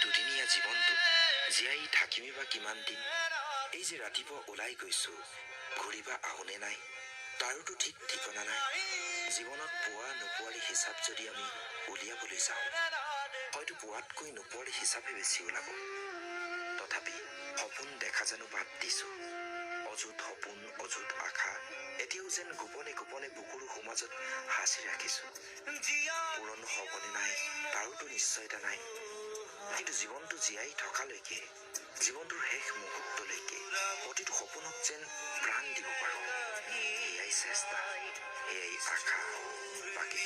দুদিনীয়া জীৱনটো জীয়াই থাকিমে বা কিমান দিন। এই যে ৰাতিপুৱা ওলাই গৈছো, ঘূৰিবা আহোনে নাই তাৰোতো ঠিক ঠিকনা নাই। জীৱনত পোৱা নোপোৱাৰী হিচাপ যদি আমি উলিয়াবলৈ যাওঁ, হয়তো পোৱাতকৈ নোপোৱাৰী হিচাপে বেছি ওলাব। তথাপি সপোন দেখা জানো বাদ দিছো। অযুত সপোন, অযুত আশা এতিয়াও যেন গোপনে গোপনে বুকুৰ সমাজত সাঁচি ৰাখিছো। পূৰণ হ'বনে নাই তাৰোতো নিশ্চয়তা নাই। কিন্তু জীৱনটো জীয়াই থকালৈকে, জীৱনটোৰ শেষ মুহূৰ্তলৈকে প্ৰতিটো সপোনক যেন প্ৰাণ দিব পাৰো। এয়াই চেষ্টা, এয়াই আশা, বাকী